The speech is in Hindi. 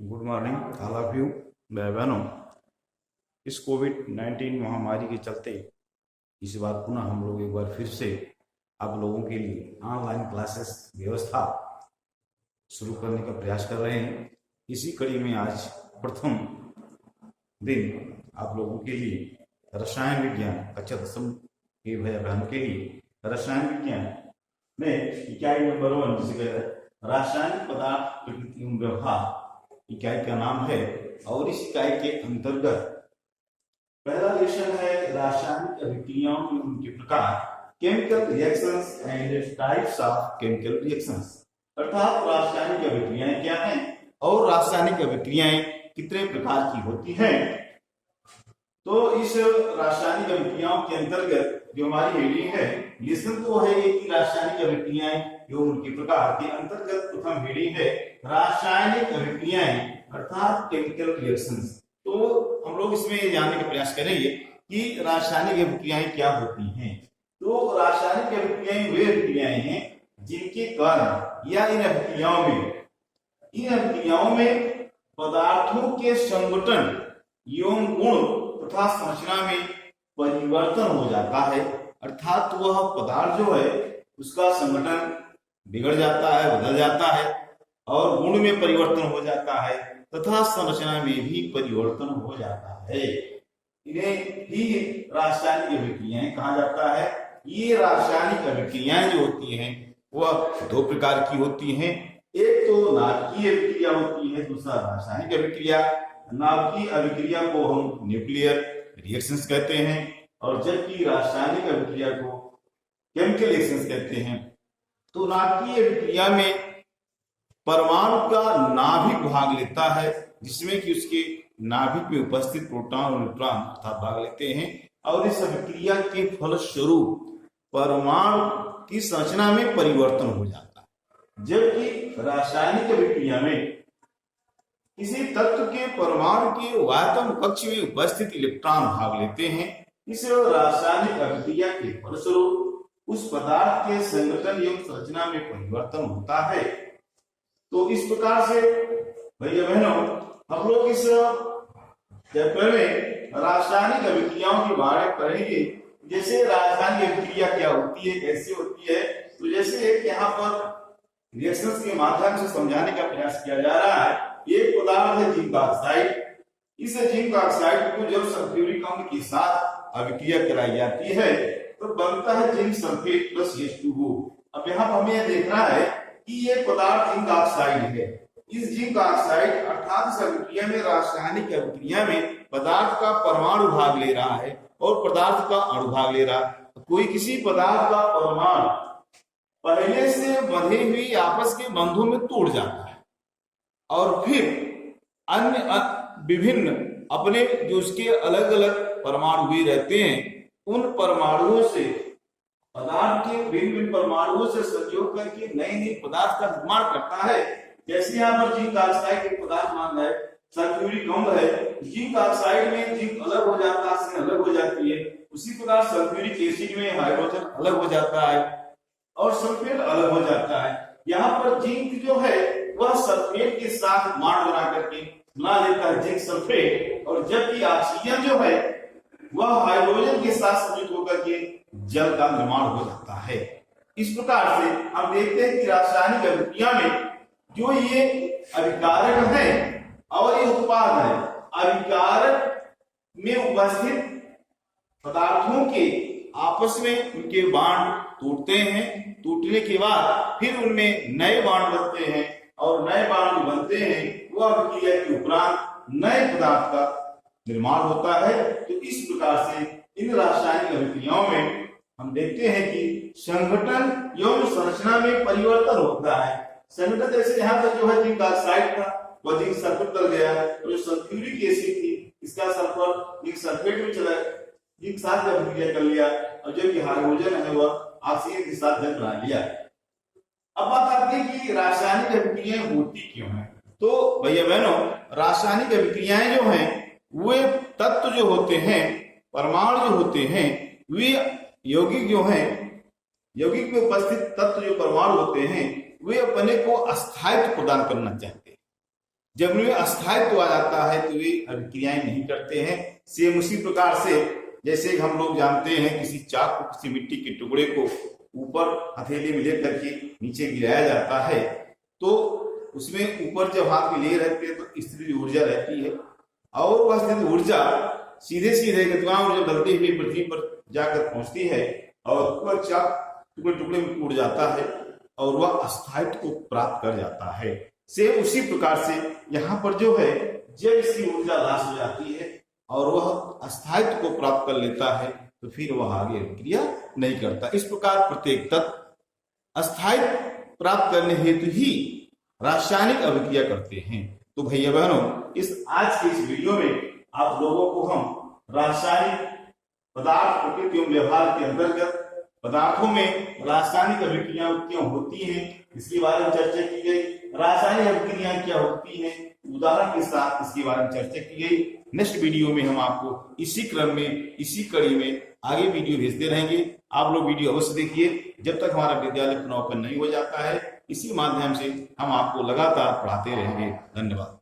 Good morning all of you. भाई बहनों, इस कोविड-19 महामारी के चलते इस बार पुनः हम लोग एक बार फिर से आप लोगों के लिए ऑनलाइन क्लासेस व्यवस्था शुरू करने का प्रयास कर रहे हैं। इसी कड़ी में आज प्रथम दिन आप लोगों के लिए रसायन विज्ञान कक्षा 10वीं के भाई बहनों के लिए रसायन विज्ञान में इकाई नंबर 1 जिसे कहते हैं रासायनिक पदार्थ प्रकृति एवं व्यवहार इकाई का नाम है। और इस इकाई के अंतर्गत पहला लेसन है रासायनिक अभिक्रियाओं के उनके प्रकार, chemical reactions and types of chemical reactions, अर्थात रासायनिक अभिक्रियाएं क्या हैं और रासायनिक अभिक्रियाएं कितने प्रकार की होती हैं। तो इस रासायनिक अभिक्रियाओं के अंतर्गत जो हमारी हेडिंग है, लेसन तो है ये कि रासायनिक अभिक्रियाएं एवं उनके प्रकार के अंतर्गत प्रथम हेडिंग है रासायनिक अभिक्रियाएं अर्थात केमिकल रिएक्शंस। तो हम लोग इसमें ये जानने का प्रयास करेंगे कि रासायनिक अभिक्रियाएं क्या होती हैं। तो रासायनिक अभिक्रियाएं वे अभिक्रियाएं हैं जिनके कारण या इन अभिक्रियाओं में पदार्थों के संगठन एवं गुण तथा संरचना में परिवर्तन हो जाता है, अर्थात वह पदार्थ जो है उसका संगठन बिगड़ जाता है, बदल जाता है और गुण में परिवर्तन हो जाता है तथा संरचना में भी परिवर्तन हो जाता है। इन्हें ही रासायनिक अभिक्रियाएं कहा जाता है। ये रासायनिक अभिक्रियाएं जो होती हैं वह दो प्रकार की होती हैं। एक तो नाभिकीय अभिक्रिया होती है, दूसरा रासायनिक अभिक्रिया। नाभिकीय अभिक्रिया को हम न्यूक्लियर रिएक्शंस कहते हैं और जबकि रासायनिक अभिक्रिया को केमिकल रिएक्शंस कहते हैं। तो नाभिकीय अभिक्रिया में परमाणु का नाभिक भाग लेता है, जिसमें कि उसके नाभिक में उपस्थित प्रोटॉन और न्यूट्रॉन अर्थात भाग लेते हैं और इस अभिक्रिया के फलस्वरूप परमाणु की संरचना में परिवर्तन हो जाता है। जबकि रासायनिक अभिक्रिया में किसी तत्व के परमाणु के वायतम कक्ष में उपस्थित इलेक्ट्रॉन भाग लेते हैं। इस रासायनिक अभिक्रिया के फलस्वरूप उस पदार्थ के संगठन एवं संरचना में परिवर्तन होता है। तो इस प्रकार से भैया बहनों, हम लोग इस चैप्टर में रासायनिक अभिक्रियाओं के बारे में पढ़ेंगे। जैसे रासायनिक अभिक्रिया क्या होती है, कैसे होती है। तो जैसे यहाँ पर रिएक्शंस के माध्यम से समझाने का प्रयास किया जा रहा है। एक पदार्थ है जिंक ऑक्साइड। इस जिंक ऑक्साइड को जब सल्फ्यूरिक अम्ल के साथ अभिक्रिया कराई जाती है तो बनता है जिंक सल्फेट प्लस H2O। अब यहाँ पर हमें यह देखना है कि ये पदार्थ जिंक ऑक्साइड है। इस जिंक ऑक्साइड अर्थात इस अभिक्रिया में रासायनिक अभिक्रिया में पदार्थ का परमाणु भाग ले रहा है और पदार्थ का अणु भाग ले रहा है। कोई किसी पदार्थ का परमाणु पहले से बंधे हुए आपस के बंधों में तोड़ जाता है और फिर अन्य विभिन्न अपने जो उसके अलग अलग परमाणु भी रहते हैं उन परमाणुओं से पदार्थ के भिन्न परमाणुओं से संयोग करके नए नए पदार्थ का निर्माण करता है। जैसे यहाँ पर जिंक ऑक्साइड एक पदार्थ मान है, सल्फ्यूरिक अम्ल है। जिंक ऑक्साइड में जिंक अलग हो जाता है, अलग हो जाती है। उसी प्रकार सल्फ्यूरिक एसिड में हाइड्रोजन अलग हो जाता है और सल्फेट अलग हो जाता है। यहाँ पर जिंक जो है वह सल्फेट के साथ बॉन्ड बना करके बना लेता है जिंक सल्फेट, और जबकि ऑक्सीजन जो है वह हाइड्रोजन के साथ संयुक्त होकर के जल का निर्माण हो जाता है। इस प्रकार से हम देखते हैं कि रासायनिक अभिक्रिया में जो ये अभिकारक है और ये उत्पाद है, अभिकारक में उपस्थित पदार्थों के आपस में उनके बॉन्ड टूटते हैं। टूटने के बाद फिर उनमें नए बॉन्ड बनते हैं और नए बॉन्ड बनते हैं वह अभिक्रिया के उपरांत नए पदार्थ का निर्माण होता है। तो इस प्रकार से इन रासायनिक अभिक्रियाओं में हम देखते हैं कि संगठन एवं संरचना में परिवर्तन होता है। संगठन जैसे यहाँ पर जो है जिंक ऑक्साइड था वह जिंक सल्फेट बन गया, और जो सल्फ्यूरिक एसिड थी इसका सल्फर जिंक सल्फेट में चला, जिंक साथ अभिक्रिया कर लिया, और जो कि हाइड्रोजन है वह ऑक्सीजन के साथ जल बना लिया। अब बात आती है कि रासायनिक अभिक्रियाएं होती क्यों हैं। तो भैया बहनों, रासायनिक अभिक्रियाएं जो हैं वे तत्व जो होते हैं, परमाणु जो होते हैं, वे यौगिक जो हैं, यौगिक में उपस्थित तत्व जो परमाणु होते हैं वे अपने को अस्थायित्व प्रदान करना चाहते हैं। जब उनमें अस्थायित्व आ जाता है तो वे अभिक्रियाएं नहीं करते हैं। सेम उसी प्रकार से जैसे हम लोग जानते हैं किसी चाक को, किसी मिट्टी के टुकड़े को ऊपर हथेली में लेकर के नीचे गिराया जाता है तो उसमें ऊपर जब हाथ में ले रहते हैं तो स्थिर ऊर्जा रहती है और वह स्थिर ऊर्जा सीधे सीधे गतिमान ऊर्जा ढलती हुई पृथ्वी पर जाकर पहुंचती है और वह चाक टुकड़े टुकड़े में टूट जाता है और वह अस्थायित्व को प्राप्त कर जाता है। सेम उसी प्रकार से यहाँ पर जो है जब इसकी ऊर्जा नाश हो जाती है और वह अस्थायित्व को प्राप्त कर लेता है तो फिर वह आगे अभिक्रिया नहीं करता। इस प्रकार प्रत्येक तत्व अस्थायित्व प्राप्त करने हेतु ही रासायनिक अभिक्रिया करते हैं। तो भैया बहनों, इस आज के इस वीडियो में आप लोगों को हम रासायनिक पदार्थ प्रकृति एवं व्यवहार के अंतर्गत पदार्थों में रासायनिक अभिक्रियाएं क्यों होती हैं इसके बारे में चर्चा की गई। रासायनिक अभिक्रियाएं क्या होती हैं उदाहरण के साथ इसके बारे में चर्चा की गई। नेक्स्ट वीडियो में हम आपको इसी क्रम में, इसी कड़ी में आगे वीडियो भेजते रहेंगे। आप लोग वीडियो अवश्य देखिए जब तक हमारा विद्यालय पुनः ओपन नहीं हो जाता है। इसी माध्यम से हम आपको लगातार पढ़ाते रहेंगे। धन्यवाद।